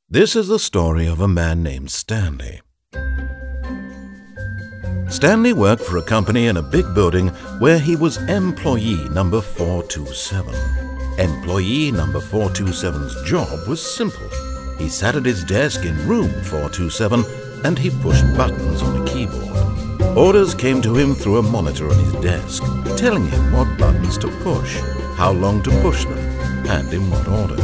This is the story of a man named Stanley. Stanley worked for a company in a big building where he was employee number 427. Employee number 427's job was simple. He sat at his desk in room 427 and he pushed buttons on a keyboard. Orders came to him through a monitor on his desk, telling him what buttons to push, how long to push them, and in what order.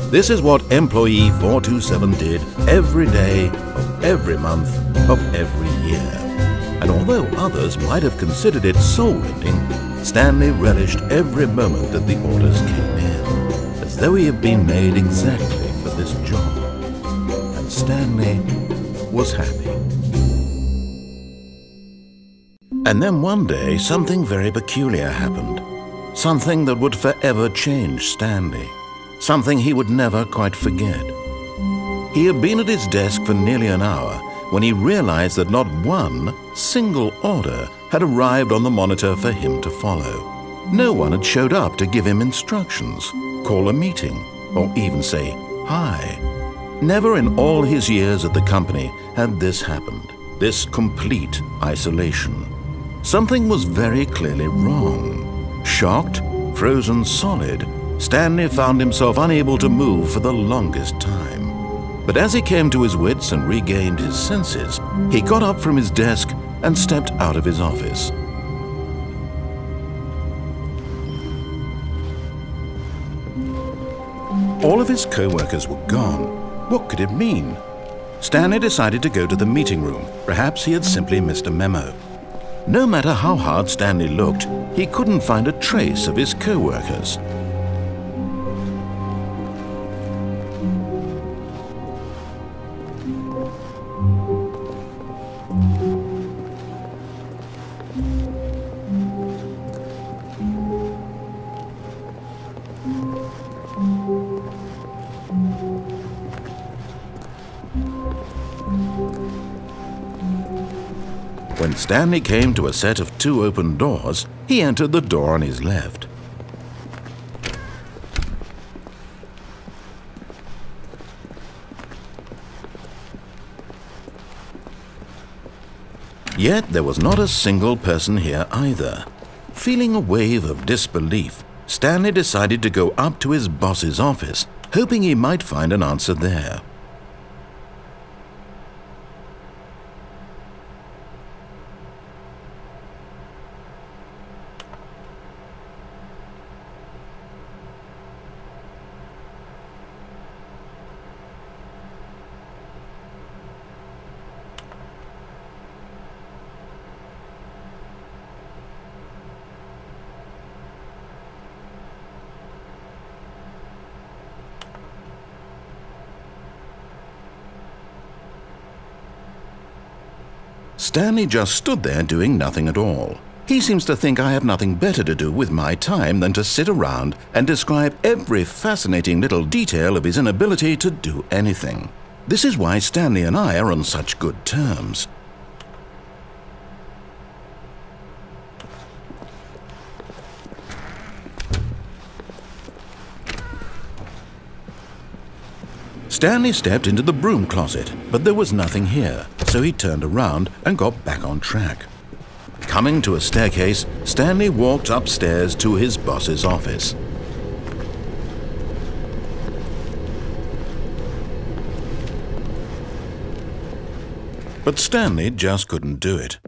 This is what employee 427 did every day of every month of every year. And although others might have considered it soul-rending, Stanley relished every moment that the orders came in, as though he had been made exactly for this job. And Stanley was happy. And then one day, something very peculiar happened. Something that would forever change Stanley. Something he would never quite forget. He had been at his desk for nearly an hour when he realized that not one single order had arrived on the monitor for him to follow. No one had showed up to give him instructions, call a meeting, or even say hi. Never in all his years at the company had this happened, this complete isolation. Something was very clearly wrong. Shocked, frozen solid, Stanley found himself unable to move for the longest time. But as he came to his wits and regained his senses, he got up from his desk and stepped out of his office. All of his co-workers were gone. What could it mean? Stanley decided to go to the meeting room. Perhaps he had simply missed a memo. No matter how hard Stanley looked, he couldn't find a trace of his co-workers. When Stanley came to a set of 2 open doors, he entered the door on his left. Yet there was not a single person here either. Feeling a wave of disbelief, Stanley decided to go up to his boss's office, hoping he might find an answer there. Stanley just stood there doing nothing at all. He seems to think I have nothing better to do with my time than to sit around and describe every fascinating little detail of his inability to do anything. This is why Stanley and I are on such good terms. Stanley stepped into the broom closet, but there was nothing here, so he turned around and got back on track. Coming to a staircase, Stanley walked upstairs to his boss's office. But Stanley just couldn't do it.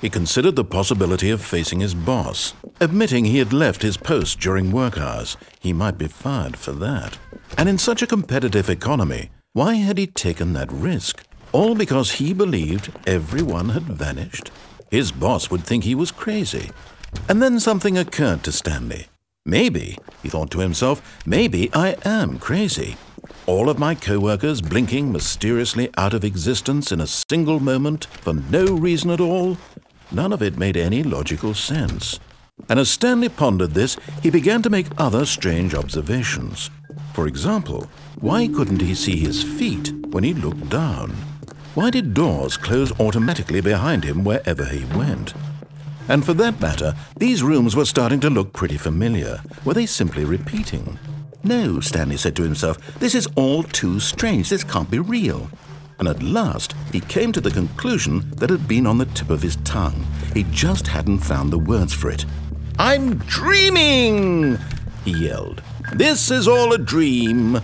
He considered the possibility of facing his boss, admitting he had left his post during work hours. He might be fired for that. And in such a competitive economy, why had he taken that risk? All because he believed everyone had vanished? His boss would think he was crazy. And then something occurred to Stanley. Maybe, he thought to himself, maybe I am crazy. All of my co-workers blinking mysteriously out of existence in a single moment for no reason at all? None of it made any logical sense. And as Stanley pondered this, he began to make other strange observations. For example, why couldn't he see his feet when he looked down? Why did doors close automatically behind him wherever he went? And for that matter, these rooms were starting to look pretty familiar. Were they simply repeating? No, Stanley said to himself, this is all too strange. This can't be real. And at last, he came to the conclusion that had been on the tip of his tongue. He just hadn't found the words for it. "I'm dreaming!" he yelled. "This is all a dream."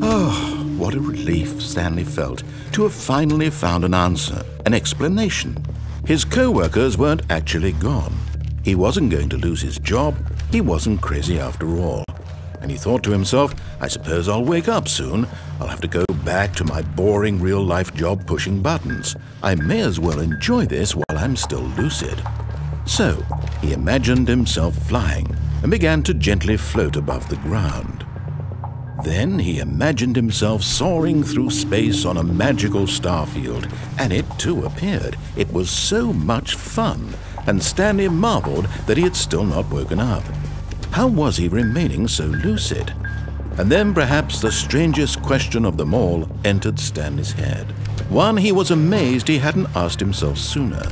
Oh, what a relief Stanley felt to have finally found an answer, an explanation. His co-workers weren't actually gone. He wasn't going to lose his job. He wasn't crazy after all. And he thought to himself, I suppose I'll wake up soon. I'll have to go back to my boring real-life job pushing buttons. I may as well enjoy this while I'm still lucid. So he imagined himself flying and began to gently float above the ground. Then he imagined himself soaring through space on a magical starfield, and it too appeared. It was so much fun, and Stanley marveled that he had still not woken up. How was he remaining so lucid? And then perhaps the strangest question of them all entered Stanley's head. One he was amazed he hadn't asked himself sooner.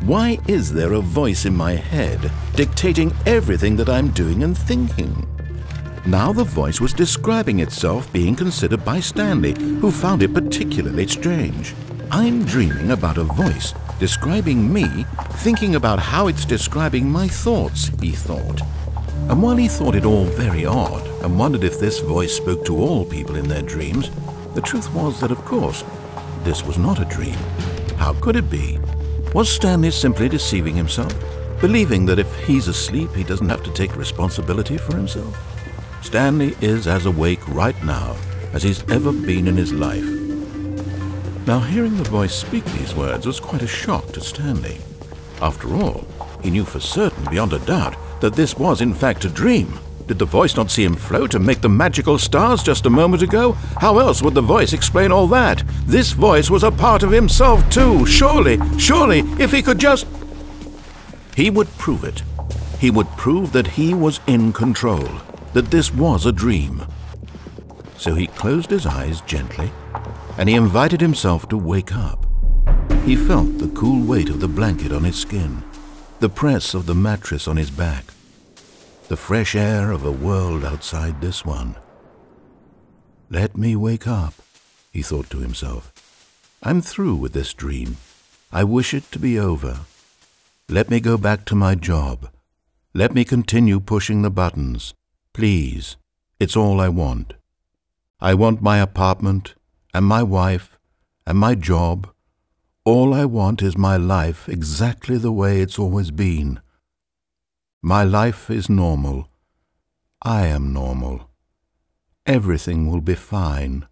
Why is there a voice in my head dictating everything that I'm doing and thinking? Now the voice was describing itself being considered by Stanley, who found it particularly strange. I'm dreaming about a voice describing me, thinking about how it's describing my thoughts, he thought. And while he thought it all very odd and wondered if this voice spoke to all people in their dreams, the truth was that, of course, this was not a dream. How could it be? Was Stanley simply deceiving himself, believing that if he's asleep, he doesn't have to take responsibility for himself? Stanley is as awake right now as he's ever been in his life. Now, hearing the voice speak these words was quite a shock to Stanley. After all, he knew for certain, beyond a doubt, that this was in fact a dream. Did the voice not see him float and make the magical stars just a moment ago? How else would the voice explain all that? This voice was a part of himself too. Surely, if he could just... He would prove it. He would prove that he was in control, that this was a dream. So he closed his eyes gently, and he invited himself to wake up. He felt the cool weight of the blanket on his skin, the press of the mattress on his back, the fresh air of a world outside this one. Let me wake up, he thought to himself. I'm through with this dream. I wish it to be over. Let me go back to my job. Let me continue pushing the buttons. Please, it's all I want. I want my apartment and my wife and my job. All I want is my life exactly the way it's always been. My life is normal. I am normal. Everything will be fine.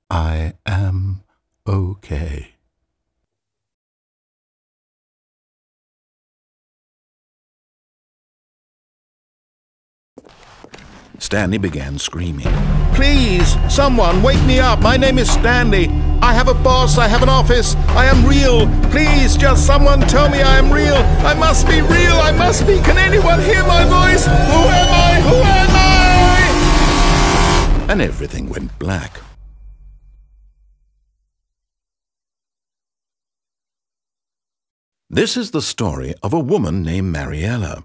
I am okay. Stanley began screaming. Please, someone, wake me up. My name is Stanley. I have a boss. I have an office. I am real. Please, just someone tell me I am real. I must be real. I must be. Can anyone hear my voice? Who am I? Who am I? And everything went black. This is the story of a woman named Mariella.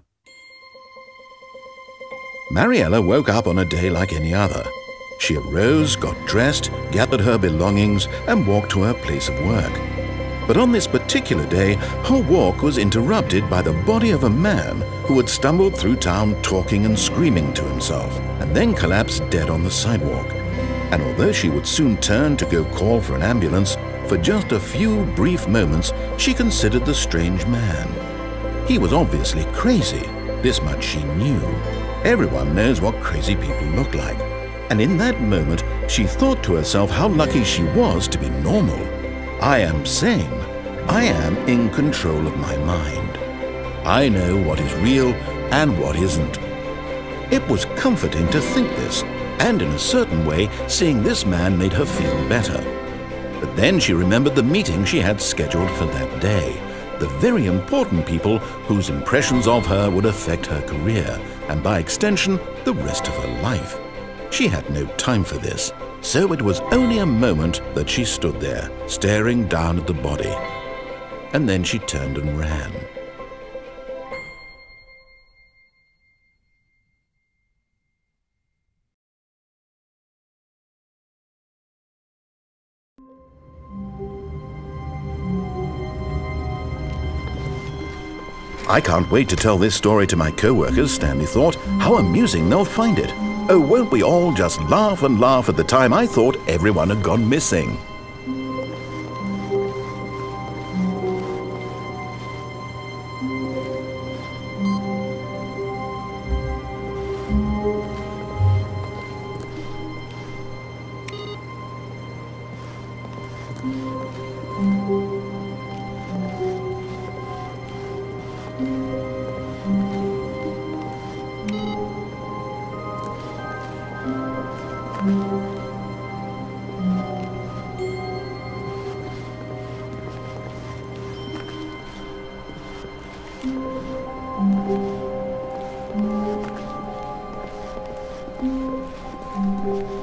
Mariella woke up on a day like any other. She arose, got dressed, gathered her belongings, and walked to her place of work. But on this particular day, her walk was interrupted by the body of a man who had stumbled through town talking and screaming to himself, and then collapsed dead on the sidewalk. And although she would soon turn to go call for an ambulance, for just a few brief moments she considered the strange man. He was obviously crazy. This much she knew. Everyone knows what crazy people look like. And in that moment, she thought to herself how lucky she was to be normal. I am sane. I am in control of my mind. I know what is real and what isn't. It was comforting to think this, and in a certain way, seeing this man made her feel better. But then she remembered the meeting she had scheduled for that day. The very important people whose impressions of her would affect her career, and by extension, the rest of her life. She had no time for this, so it was only a moment that she stood there, staring down at the body. and then she turned and ran. I can't wait to tell this story to my co-workers, Stanley thought. How amusing they'll find it. Oh, won't we all just laugh and laugh at the time I thought everyone had gone missing.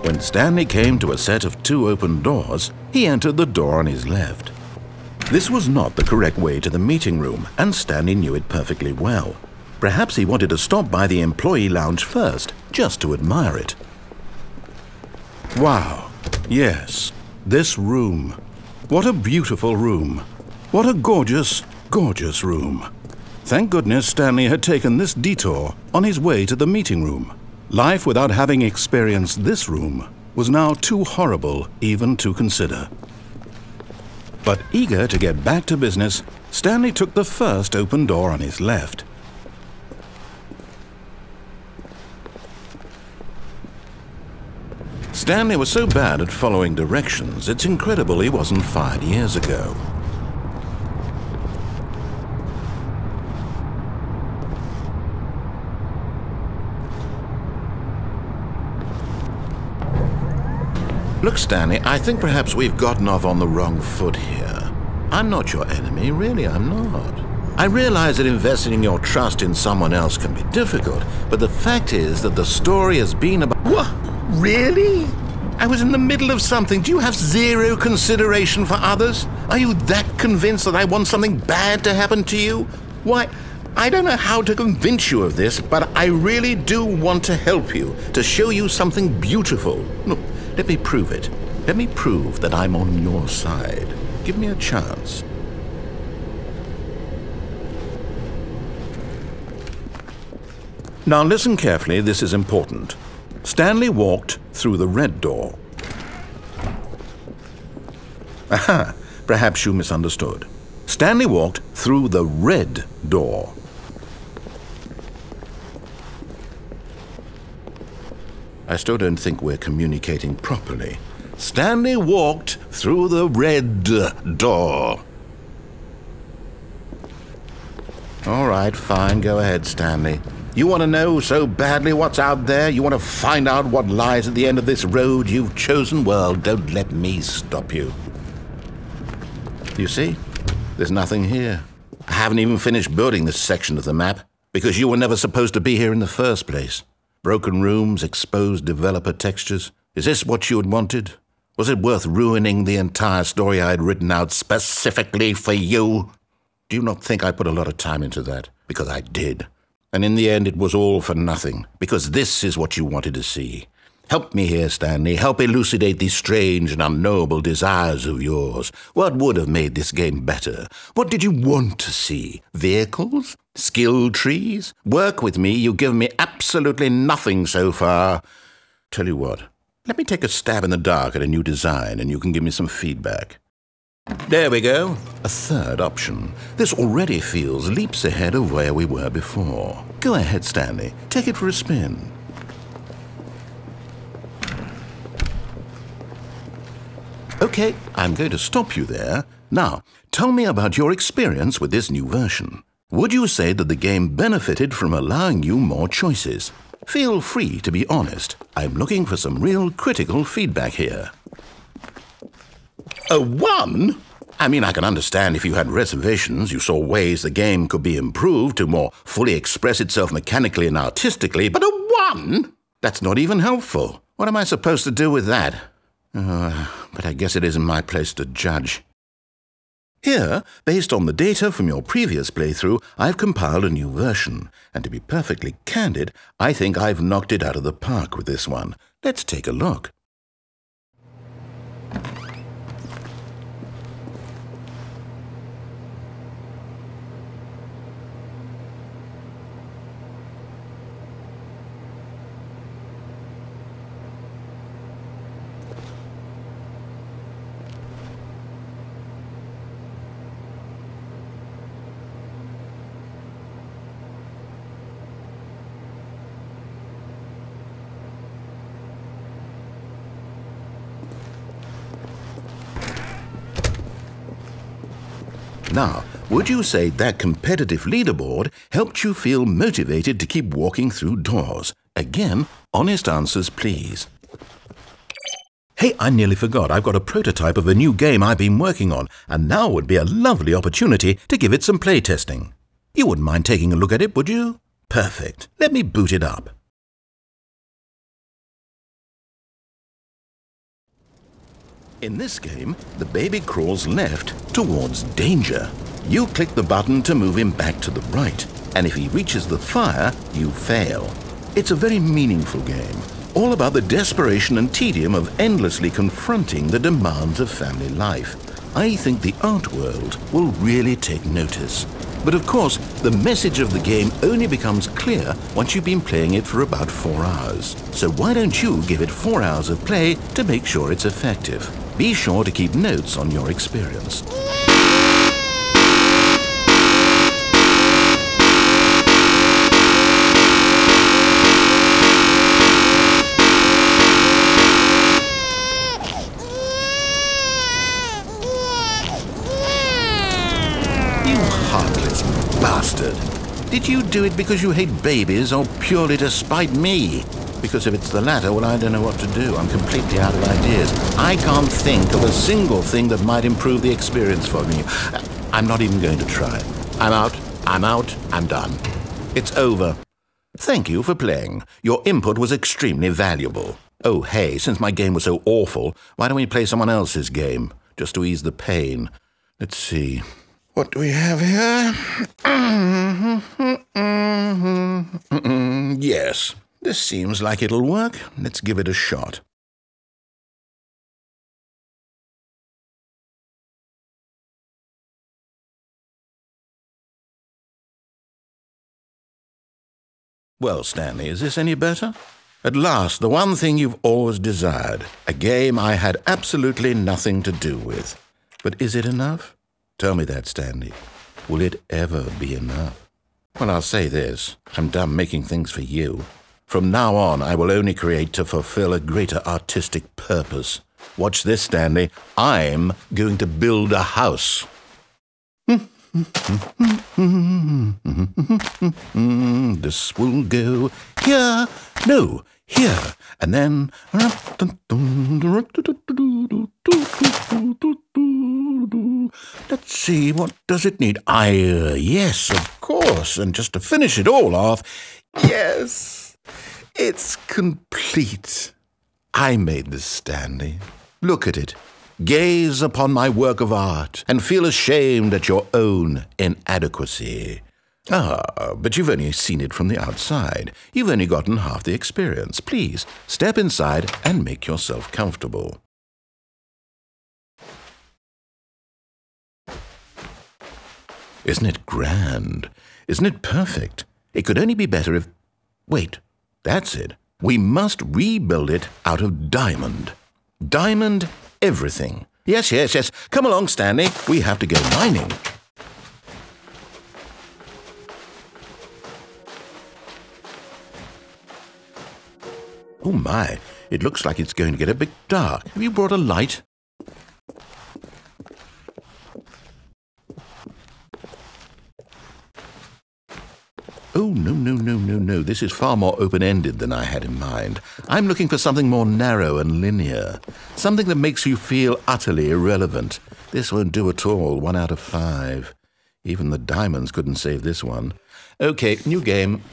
When Stanley came to a set of 2 open doors, he entered the door on his left. This was not the correct way to the meeting room, and Stanley knew it perfectly well. Perhaps he wanted to stop by the employee lounge first, just to admire it. Wow, yes, this room. What a beautiful room. What a gorgeous, gorgeous room. Thank goodness Stanley had taken this detour on his way to the meeting room. Life without having experienced this room was now too horrible even to consider. But eager to get back to business, Stanley took the first open door on his left. Stanley was so bad at following directions, it's incredible he wasn't fired years ago. Look, Stanley, I think perhaps we've gotten off on the wrong foot here. I'm not your enemy, really, I'm not. I realize that investing your trust in someone else can be difficult, but the fact is that the story has been about— What? Really? I was in the middle of something. Do you have zero consideration for others? Are you that convinced that I want something bad to happen to you? Why, I don't know how to convince you of this, but I really do want to help you, to show you something beautiful. Look, let me prove it. Let me prove that I'm on your side. Give me a chance. Now listen carefully, this is important. Stanley walked through the red door. Aha, perhaps you misunderstood. Stanley walked through the red door. I still don't think we're communicating properly. Stanley walked through the red door. All right, fine, go ahead, Stanley. You want to know so badly what's out there? You want to find out what lies at the end of this road you've chosen? Well, don't let me stop you. You see? There's nothing here. I haven't even finished building this section of the map, because you were never supposed to be here in the first place. Broken rooms, exposed developer textures. Is this what you had wanted? Was it worth ruining the entire story I had written out specifically for you? Do you not think I put a lot of time into that? Because I did. And in the end, it was all for nothing, because this is what you wanted to see. Help me here, Stanley. Help elucidate these strange and unknowable desires of yours. What would have made this game better? What did you want to see? Vehicles? Skill trees? Work with me. You've given me absolutely nothing so far. Tell you what, let me take a stab in the dark at a new design, and you can give me some feedback. There we go. A third option. This already feels leaps ahead of where we were before. Go ahead, Stanley. Take it for a spin. Okay, I'm going to stop you there. Now, tell me about your experience with this new version. Would you say that the game benefited from allowing you more choices? Feel free to be honest. I'm looking for some real critical feedback here. A 1? I mean, I can understand if you had reservations, you saw ways the game could be improved to more fully express itself mechanically and artistically, but a 1? That's not even helpful. What am I supposed to do with that? But I guess it isn't my place to judge. Here, based on the data from your previous playthrough, I've compiled a new version. And to be perfectly candid, I think I've knocked it out of the park with this one. Let's take a look. Now, would you say that competitive leaderboard helped you feel motivated to keep walking through doors? Again, honest answers, please. Hey, I nearly forgot. I've got a prototype of a new game I've been working on, and now would be a lovely opportunity to give it some playtesting. You wouldn't mind taking a look at it, would you? Perfect. Let me boot it up. In this game, the baby crawls left towards danger. You click the button to move him back to the right, and if he reaches the fire, you fail. It's a very meaningful game, all about the desperation and tedium of endlessly confronting the demands of family life. I think the art world will really take notice. But of course, the message of the game only becomes clear once you've been playing it for about 4 hours. So why don't you give it 4 hours of play to make sure it's effective? Be sure to keep notes on your experience. You heartless bastard! Did you do it because you hate babies or purely to spite me? Because if it's the latter, well, I don't know what to do. I'm completely out of ideas. I can't think of a single thing that might improve the experience for me. I'm not even going to try. I'm out, I'm done. It's over. Thank you for playing. Your input was extremely valuable. Oh, hey, since my game was so awful, why don't we play someone else's game, just to ease the pain? Let's see. What do we have here? Yes. This seems like it'll work. Let's give it a shot. Well, Stanley, is this any better? At last, the one thing you've always desired. A game I had absolutely nothing to do with. But is it enough? Tell me that, Stanley. Will it ever be enough? Well, I'll say this. I'm done making things for you. From now on, I will only create to fulfill a greater artistic purpose. Watch this, Stanley. I'm going to build a house. This will go here. No, here. And then... Let's see, what does it need? Yes, of course. And just to finish it all off, yes. It's complete. I made this, Stanley. Look at it. Gaze upon my work of art and feel ashamed at your own inadequacy. Ah, but you've only seen it from the outside. You've only gotten half the experience. Please, step inside and make yourself comfortable. Isn't it grand? Isn't it perfect? It could only be better if... Wait. That's it. We must rebuild it out of diamond. Diamond everything. Yes. Come along, Stanley. We have to go mining. Oh my, it looks like it's going to get a bit dark. Have you brought a light? Oh, no. This is far more open-ended than I had in mind. I'm looking for something more narrow and linear. Something that makes you feel utterly irrelevant. This won't do at all. 1 out of 5. Even the diamonds couldn't save this one. Okay, new game.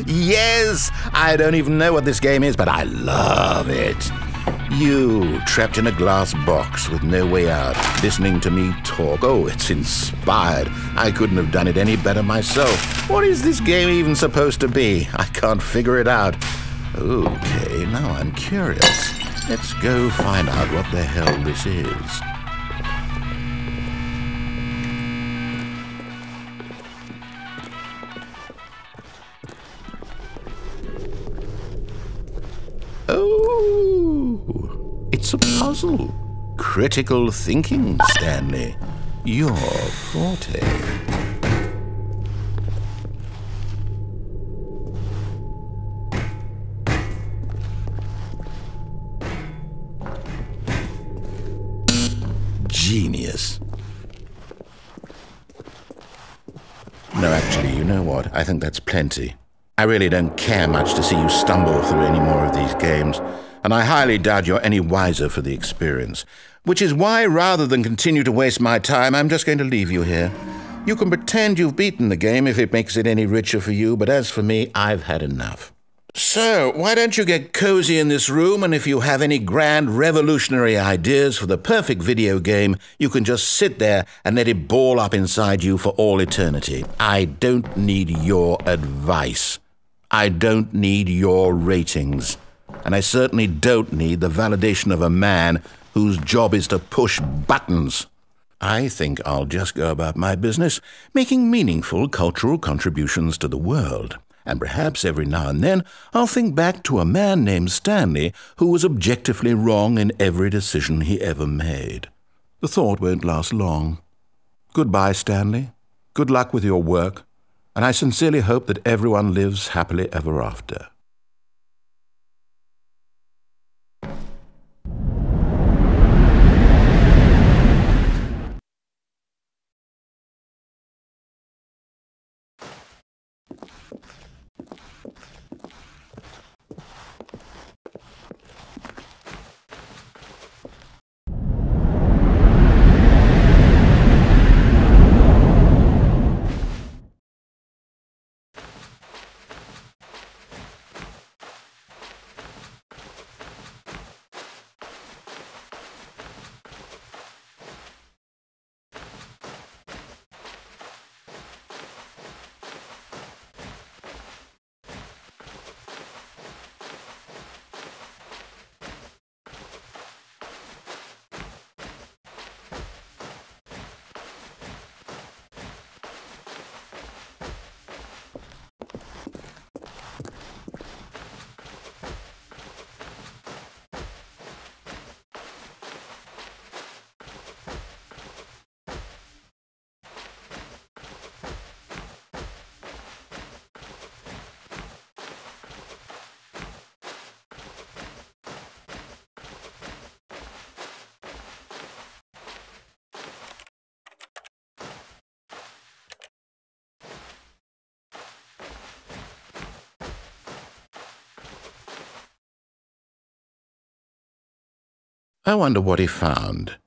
Yes! I don't even know what this game is, but I love it. You, trapped in a glass box with no way out, listening to me talk. Oh, it's inspired. I couldn't have done it any better myself. What is this game even supposed to be? I can't figure it out. Okay, now I'm curious. Let's go find out what the hell this is. Oh, it's a puzzle. Critical thinking, Stanley. Your forte. Genius. No, actually, you know what? I think that's plenty. I really don't care much to see you stumble through any more of these games, and I highly doubt you're any wiser for the experience. Which is why, rather than continue to waste my time, I'm just going to leave you here. You can pretend you've beaten the game if it makes it any richer for you, but as for me, I've had enough. So, why don't you get cozy in this room, and if you have any grand revolutionary ideas for the perfect video game, you can just sit there and let it ball up inside you for all eternity. I don't need your advice. I don't need your ratings. And I certainly don't need the validation of a man whose job is to push buttons. I think I'll just go about my business, making meaningful cultural contributions to the world. And perhaps every now and then I'll think back to a man named Stanley who was objectively wrong in every decision he ever made. The thought won't last long. Goodbye, Stanley. Good luck with your work, and I sincerely hope that everyone lives happily ever after. I wonder what he found.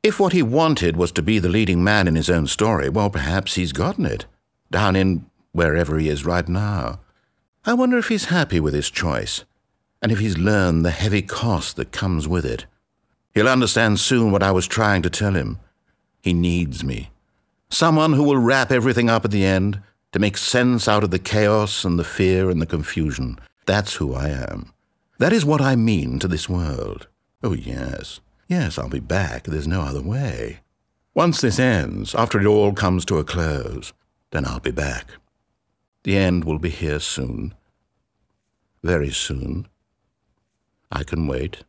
If what he wanted was to be the leading man in his own story, well, perhaps he's gotten it, down in wherever he is right now. I wonder if he's happy with his choice, and if he's learned the heavy cost that comes with it. He'll understand soon what I was trying to tell him. He needs me. Someone who will wrap everything up at the end, to make sense out of the chaos and the fear and the confusion. That's who I am. That is what I mean to this world. Oh, yes. Yes, I'll be back. There's no other way. Once this ends, after it all comes to a close, then I'll be back. The end will be here soon. Very soon. I can wait.